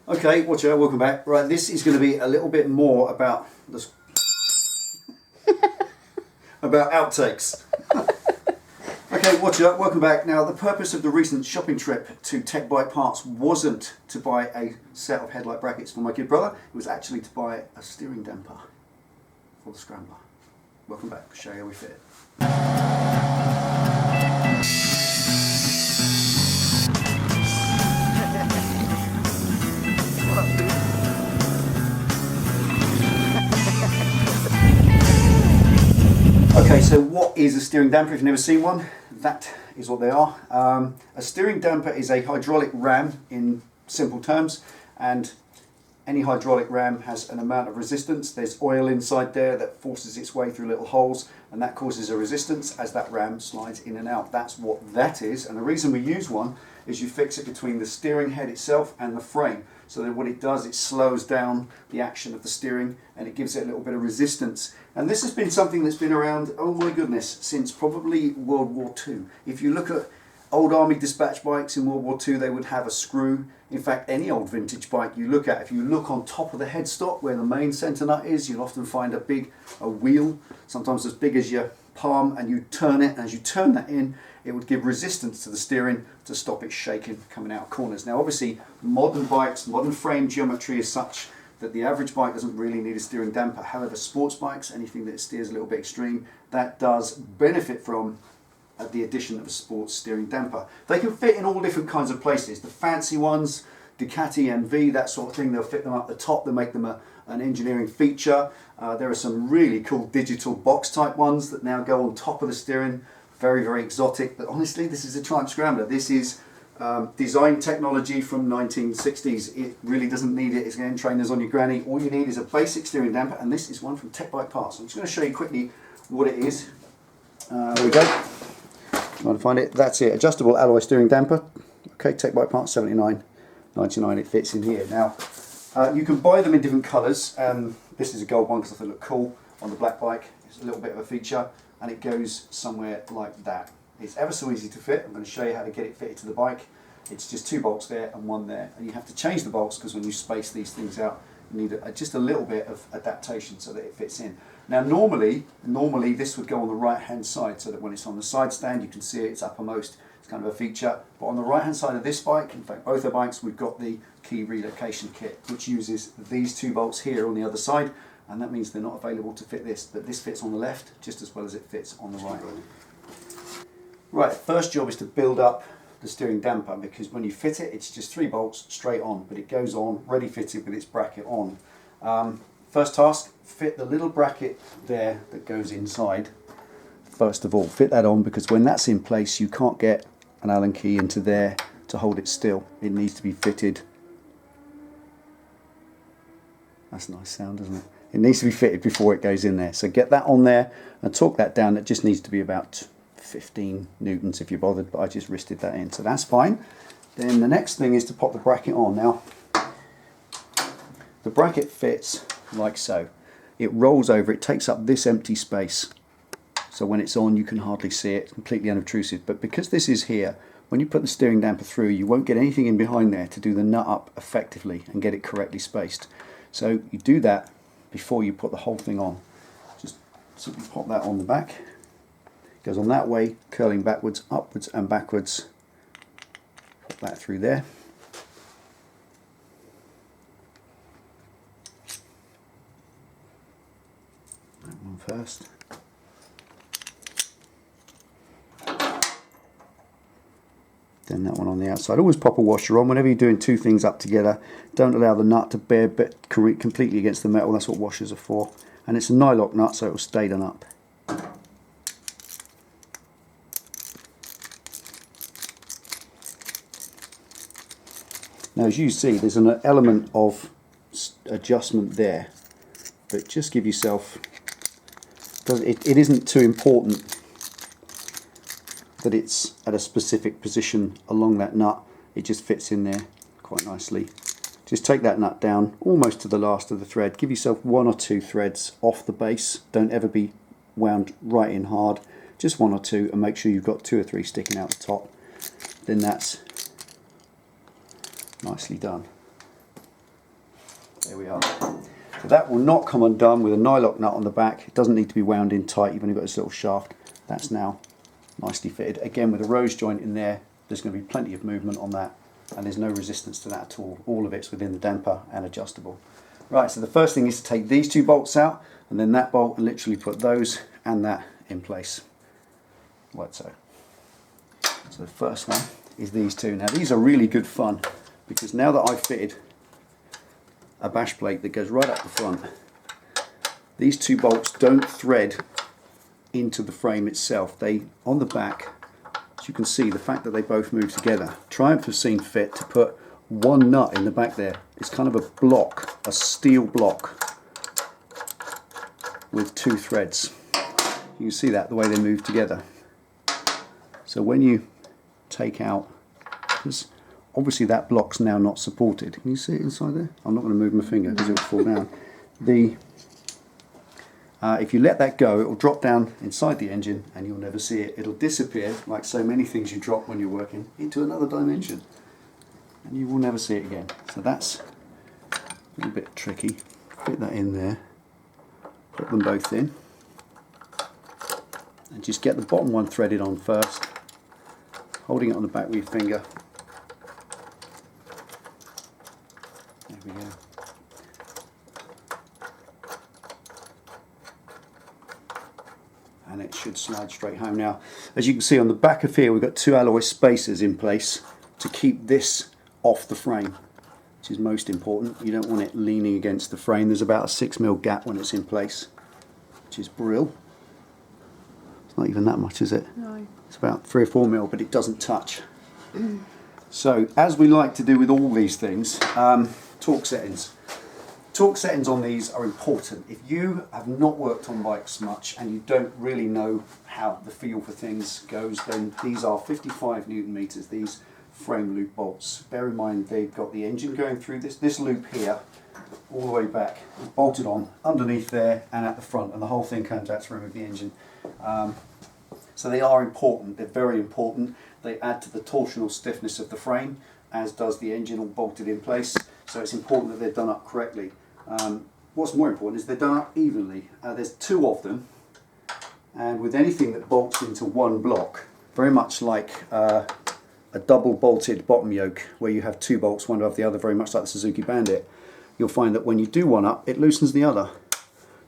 Okay, watch out, welcome back. Right, this is going to be a little bit more about this about outtakes. Okay, watch out, welcome back. Now, the purpose of the recent shopping trip to TEC Bike Parts wasn't to buy a set of headlight brackets for my kid brother. It was actually to buy a steering damper for the Scrambler. Welcome back, show you how we fit it. Okay, so what is a steering damper? If you've never seen one, that is what they are. A steering damper is a hydraulic ram in simple terms, and any hydraulic ram has an amount of resistance. There's oil inside there that forces its way through little holes, and that causes a resistance as that ram slides in and out. That's what that is, and the reason we use one is you fix it between the steering head itself and the frame. So that what it does, it slows down the action of the steering and it gives it a little bit of resistance. And this has been something that's been around, oh my goodness, since probably World War II. If you look at old army dispatch bikes in World War II, they would have a screw. In fact, any old vintage bike you look at, if you look on top of the headstock where the main centre nut is, you'll often find a wheel, sometimes as big as your palm, and you turn it, and as you turn that in, it would give resistance to the steering to stop it shaking coming out of corners. Now obviously modern bikes, modern frame geometry is such that the average bike doesn't really need a steering damper. However, sports bikes, anything that steers a little bit extreme, that does benefit from the addition of a sports steering damper. They can fit in all different kinds of places. The fancy ones, Ducati MV, that sort of thing, they'll fit them up the top, they'll make them an engineering feature. There are some really cool digital box type ones that now go on top of the steering. Very, very exotic, but honestly, this is a Triumph Scrambler. This is design technology from 1960s. It really doesn't need it. It's going to trainers on your granny. All you need is a basic steering damper, and this is one from TEC Bike Parts. I'm just going to show you quickly what it is. There we go. Trying to find it. That's it. Adjustable alloy steering damper. Okay, TEC Bike Parts, $79.99. It fits in here. Now, you can buy them in different colours. This is a gold one because I thought it looked cool on the black bike. It's a little bit of a feature. And it goes somewhere like that. It's ever so easy to fit. I'm going to show you how to get it fitted to the bike. It's just 2 bolts there and 1 there, and you have to change the bolts because when you space these things out, you need just a little bit of adaptation so that it fits in. Now normally this would go on the right hand side so that when it's on the side stand you can see it's uppermost. It's kind of a feature. But on the right hand side of this bike, in fact both our bikes, we've got the key relocation kit, which uses these 2 bolts here on the other side. And that means they're not available to fit this, but this fits on the left just as well as it fits on the right. Right, first job is to build up the steering damper, because when you fit it, it's just 3 bolts straight on, but it goes on ready fitted with its bracket on. First task, fit the little bracket there that goes inside. First of all, fit that on, because when that's in place, you can't get an Allen key into there to hold it still. It needs to be fitted. That's a nice sound, isn't it? It needs to be fitted before it goes in there. So get that on there and torque that down. It just needs to be about 15 newtons if you're bothered, but I just wristed that in. So that's fine. Then the next thing is to pop the bracket on. Now, the bracket fits like so. It rolls over, it takes up this empty space. So when it's on, you can hardly see it, completely unobtrusive. But because this is here, when you put the steering damper through, you won't get anything in behind there to do the nut up effectively and get it correctly spaced. So you do that before you put the whole thing on. Just simply pop that on the back. It goes on that way, curling backwards, upwards and backwards. Put that through there. That one first. Then that one on the outside. Always pop a washer on whenever you're doing 2 things up together. Don't allow the nut to bear completely against the metal. That's what washers are for. And it's a nylock nut, so it will stay done up. Now, as you see, there's an element of adjustment there, but just give yourself. It isn't too important that it's at a specific position along that nut. It just fits in there quite nicely. Just take that nut down almost to the last of the thread. Give yourself 1 or 2 threads off the base. Don't ever be wound right in hard. Just 1 or 2, and make sure you've got 2 or 3 sticking out the top. Then that's nicely done. There we are. So that will not come undone with a nylock nut on the back. It doesn't need to be wound in tight. You've only got this little shaft. That's now nicely fitted. Again, with a rose joint in there, there's going to be plenty of movement on that, and there's no resistance to that at all. All of it's within the damper and adjustable. Right, so the first thing is to take these two bolts out, and then that bolt, and literally put those and that in place, like so. So the first one is these two. Now these are really good fun, because now that I've fitted a bash plate that goes right up the front, these two bolts don't thread into the frame itself. They, on the back, as you can see, the fact that they both move together. Triumph have seen fit to put one nut in the back there. It's kind of a block, a steel block with two threads. You can see that, the way they move together. So when you take out, because obviously that block's now not supported. Can you see it inside there? I'm not going to move my finger because it will fall down. If you let that go, it will drop down inside the engine and you'll never see it. It'll disappear, like so many things you drop when you're working, into another dimension. And you will never see it again. So that's a little bit tricky. Fit that in there. Put them both in. And just get the bottom one threaded on first. Holding it on the back with your finger. There we go. And it should slide straight home. Now, as you can see on the back of here, we've got two alloy spacers in place to keep this off the frame, which is most important. You don't want it leaning against the frame. There's about a 6mm gap when it's in place, which is brill. It's not even that much, is it? No. It's about 3 or 4mm, but it doesn't touch. So, as we like to do with all these things, torque settings. Torque settings on these are important. If you have not worked on bikes much and you don't really know how the feel for things goes, then these are 55 Newton meters, these frame loop bolts. Bear in mind they've got the engine going through this loop here, all the way back, bolted on underneath there and at the front, and the whole thing comes out to remove the engine. So they are important, they're very important. They add to the torsional stiffness of the frame, as does the engine all bolted in place. So it's important that they're done up correctly. What's more important is they're done up evenly. There's two of them, and with anything that bolts into one block, very much like a double bolted bottom yoke where you have two bolts one above the other, very much like the Suzuki Bandit, you'll find that when you do one up, it loosens the other.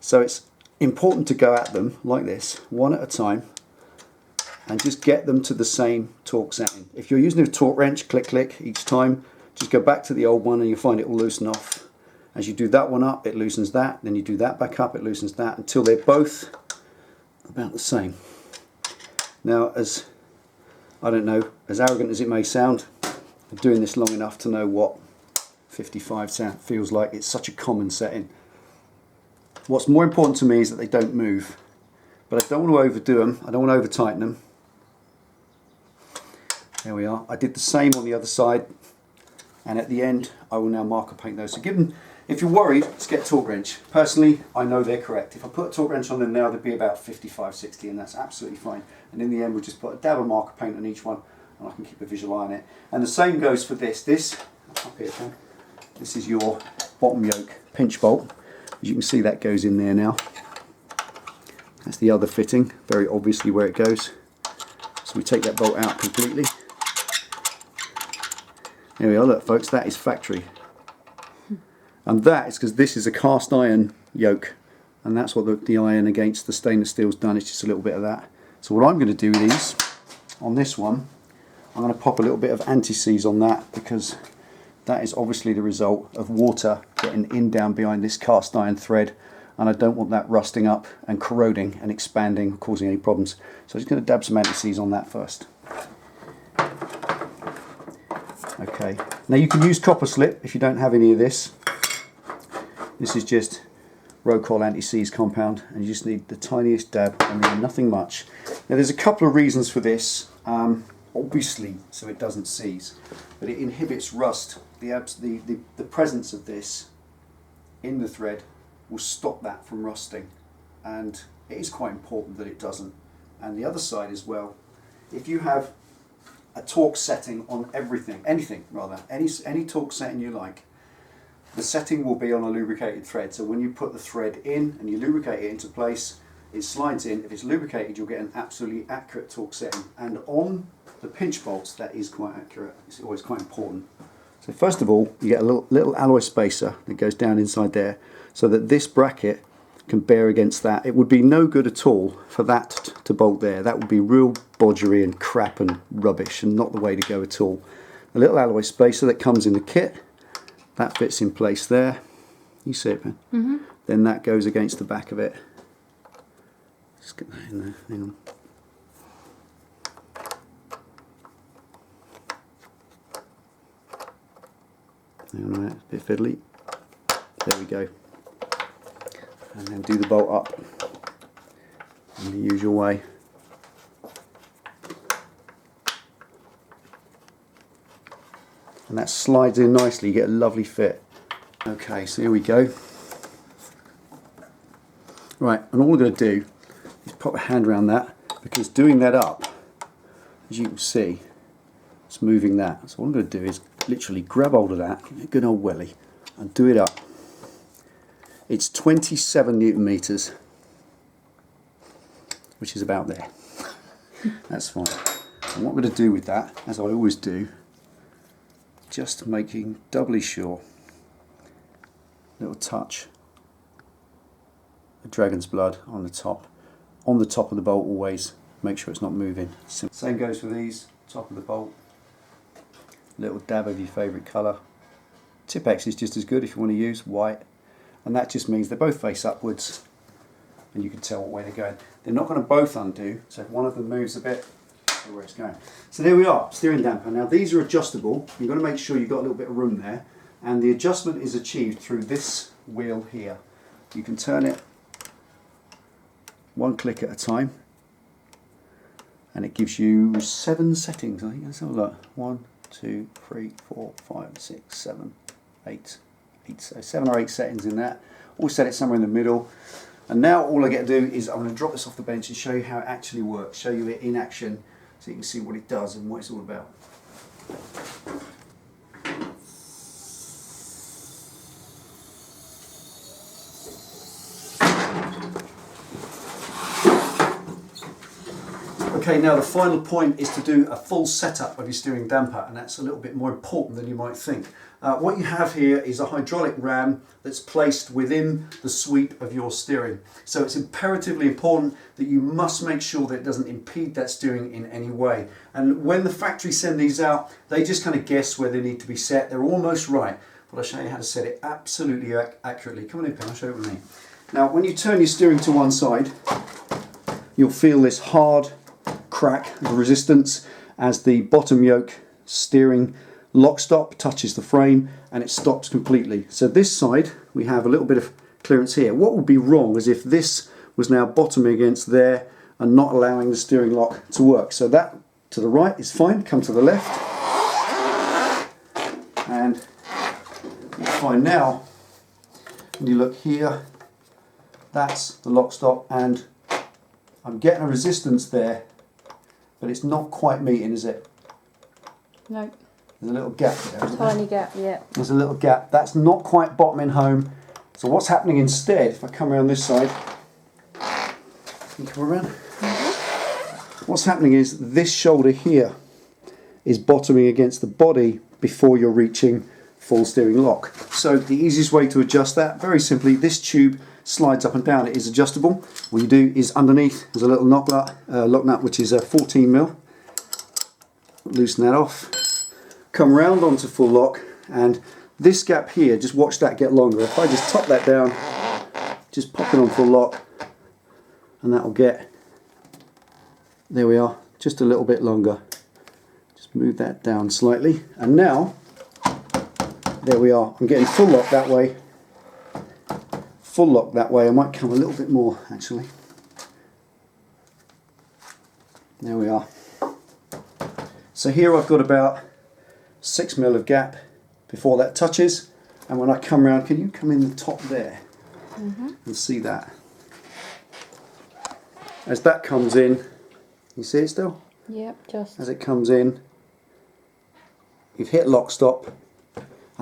So it's important to go at them like this, one at a time, and just get them to the same torque setting. If you're using a torque wrench, click click each time, just go back to the old one and you'll find it will loosen off. As you do that one up, it loosens that, then you do that back up, it loosens that, until they're both about the same. Now, as I don't know, as arrogant as it may sound, I'm doing this long enough to know what 55 feels like. It's such a common setting. What's more important to me is that they don't move, but I don't want to overdo them, I don't want to over tighten them. There we are. I did the same on the other side, and at the end I will now marker paint those. So give them, if you're worried, just get a torque wrench. Personally, I know they're correct. If I put a torque wrench on them now, they'd be about 55, 60, and that's absolutely fine. And in the end, we'll just put a dab of marker paint on each one, and I can keep a visual eye on it. And the same goes for this. This, up here, this is your bottom yoke pinch bolt. As you can see, that goes in there now. That's the other fitting, very obviously where it goes. So we take that bolt out completely. There we are, look folks, that is factory. And that is because this is a cast iron yoke, and that's what the iron against the stainless steel's done. It's just a little bit of that. So what I'm going to do with these, on this one, I'm going to pop a little bit of anti-seize on that, because that is obviously the result of water getting in down behind this cast iron thread, and I don't want that rusting up and corroding and expanding, causing any problems. So I'm just going to dab some anti-seize on that first. Okay, now you can use copper slip if you don't have any of this. This is just Rocol anti-seize compound, and you just need the tiniest dab, and nothing much. Now there's a couple of reasons for this. Obviously, so it doesn't seize, but it inhibits rust. The presence of this in the thread will stop that from rusting, and it is quite important that it doesn't. And the other side as well, if you have a torque setting on everything, any torque setting you like, the setting will be on a lubricated thread. So when you put the thread in and you lubricate it into place, it slides in. If it's lubricated, you'll get an absolutely accurate torque setting. And on the pinch bolts, that is quite accurate. It's always quite important. So first of all, you get a little alloy spacer that goes down inside there so that this bracket can bear against that. It would be no good at all for that to bolt there. That would be real bodgery and crap and rubbish and not the way to go at all. A little alloy spacer that comes in the kit, that fits in place there. You see it, Ben? Mm-hmm. Then that goes against the back of it. Just get that in there, hang on. Hang on a minute, a bit fiddly. There we go. And then do the bolt up in the usual way. And that slides in nicely, you get a lovely fit. Okay, so here we go. Right, and all we're going to do is pop a hand around that, because doing that up, as you can see, it's moving that. So what I'm going to do is literally grab hold of that, give it a good old welly, and do it up. It's 27 Newton meters, which is about there. That's fine. And what I'm going to do with that, as I always do, just making doubly sure, little touch of dragon's blood on the top of the bolt. Always make sure it's not moving. Same goes for these, top of the bolt, little dab of your favourite colour. Tipex is just as good if you want to use white, and that just means they both face upwards and you can tell what way they're going. They're not going to both undo, so if one of them moves a bit, see where it's going. So there we are, steering damper. Now these are adjustable. You've got to make sure you've got a little bit of room there, and the adjustment is achieved through this wheel here. You can turn it one click at a time, and it gives you 7 settings. I think let's have a look. 1, 2, 3, 4, 5, 6, 7, 8. So 7 or 8 settings in that. We'll set it somewhere in the middle. And now all I get to do is I'm going to drop this off the bench and show you how it actually works, show you it in action so you can see what it does and what it's all about. Okay, now the final point is to do a full setup of your steering damper, and that's a little bit more important than you might think. What you have here is a hydraulic ram that's placed within the sweep of your steering. So it's imperatively important that you must make sure that it doesn't impede that steering in any way. And when the factory send these out, they just kind of guess where they need to be set. They're almost right, but I'll show you how to set it absolutely accurately. Come on in, Pen, I'll show it with me. Now, when you turn your steering to one side, you'll feel this hard crack of resistance as the bottom yoke steering lock stop touches the frame and it stops completely. So this side we have a little bit of clearance here. What would be wrong is if this was now bottoming against there and not allowing the steering lock to work. So that to the right is fine, come to the left, and you find now when you look here, that's the lock stop, and I'm getting a resistance there, but it's not quite meeting, is it? No. There's a little gap there, isn't there? Tiny gap, yeah. There's a little gap. That's not quite bottoming home. So what's happening instead, if I come around this side, can you come around? Mm-hmm. What's happening is this shoulder here is bottoming against the body before you're reaching full steering lock. So the easiest way to adjust that, very simply, this tube slides up and down. It is adjustable. What you do is underneath there's a little lock nut which is a 14mm. Loosen that off. Come round onto full lock, and this gap here, just watch that get longer. If I just top that down, just pop it on full lock, and that will get, there we are, just a little bit longer. Just move that down slightly, and now there we are. I'm getting full lock that way. Full lock that way. I might come a little bit more actually. There we are. So here I've got about 6mm of gap before that touches, and when I come round, can you come in the top there and see that? As that comes in, you see it still? Yep, just. As it comes in, you've hit lock stop,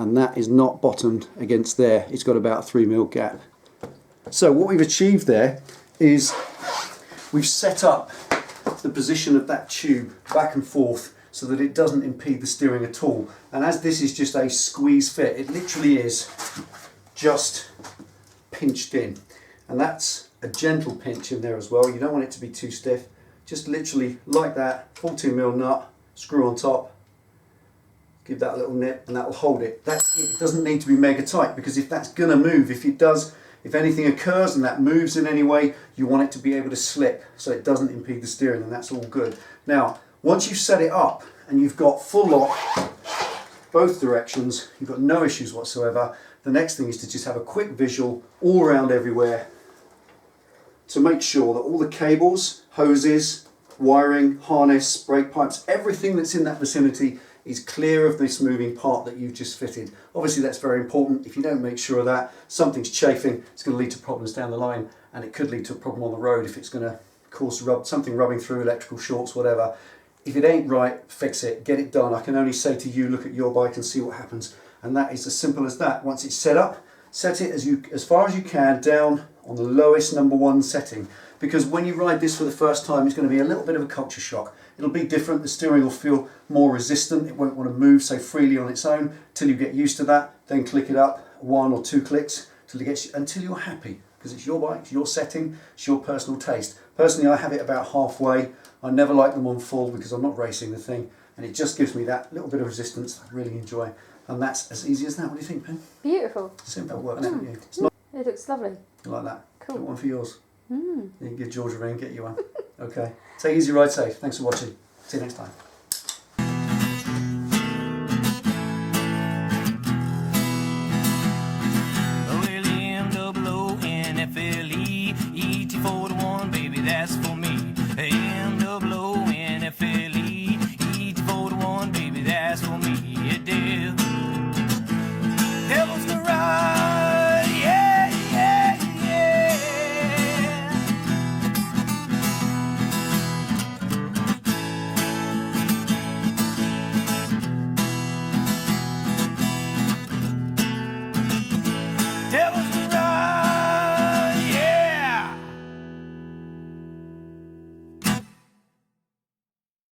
and that is not bottomed against there. It's got about a 3mm gap. So what we've achieved there is we've set up the position of that tube back and forth so that it doesn't impede the steering at all. And as this is just a squeeze fit, it literally is just pinched in. And that's a gentle pinch in there as well. You don't want it to be too stiff. Just literally like that, 14mm nut, screw on top, give that a little nip, and that will hold it. That's it. It doesn't need to be mega tight, because if that's gonna move, if it does, if anything occurs and that moves in any way, you want it to be able to slip so it doesn't impede the steering, and that's all good. Now, once you've set it up and you've got full lock, both directions, you've got no issues whatsoever, the next thing is to just have a quick visual all around everywhere to make sure that all the cables, hoses, wiring, harness, brake pipes, everything that's in that vicinity is clear of this moving part that you've just fitted. Obviously that's very important. If you don't make sure of that, something's chafing, it's going to lead to problems down the line, and it could lead to a problem on the road if it's going to cause something rubbing through, electrical shorts, whatever. If it ain't right, fix it, get it done. I can only say to you, look at your bike and see what happens. And that is as simple as that. Once it's set up, set it as far as you can down on the lowest #1 setting, because when you ride this for the first time, it's going to be a little bit of a culture shock. It'll be different. The steering will feel more resistant. It won't want to move so freely on its own till you get used to that. Then click it up 1 or 2 clicks until you're happy, because it's your bike, it's your setting, it's your personal taste. Personally, I have it about halfway. I never like them on full because I'm not racing the thing, and it just gives me that little bit of resistance I really enjoy. And that's as easy as that. What do you think, Pen? Beautiful. Simple work, isn't it? It's not. It looks lovely. You like that? Cool. Get one for yours. You can give George a ring, get you one. Okay. Take it easy, ride safe. Thanks for watching. See you next time.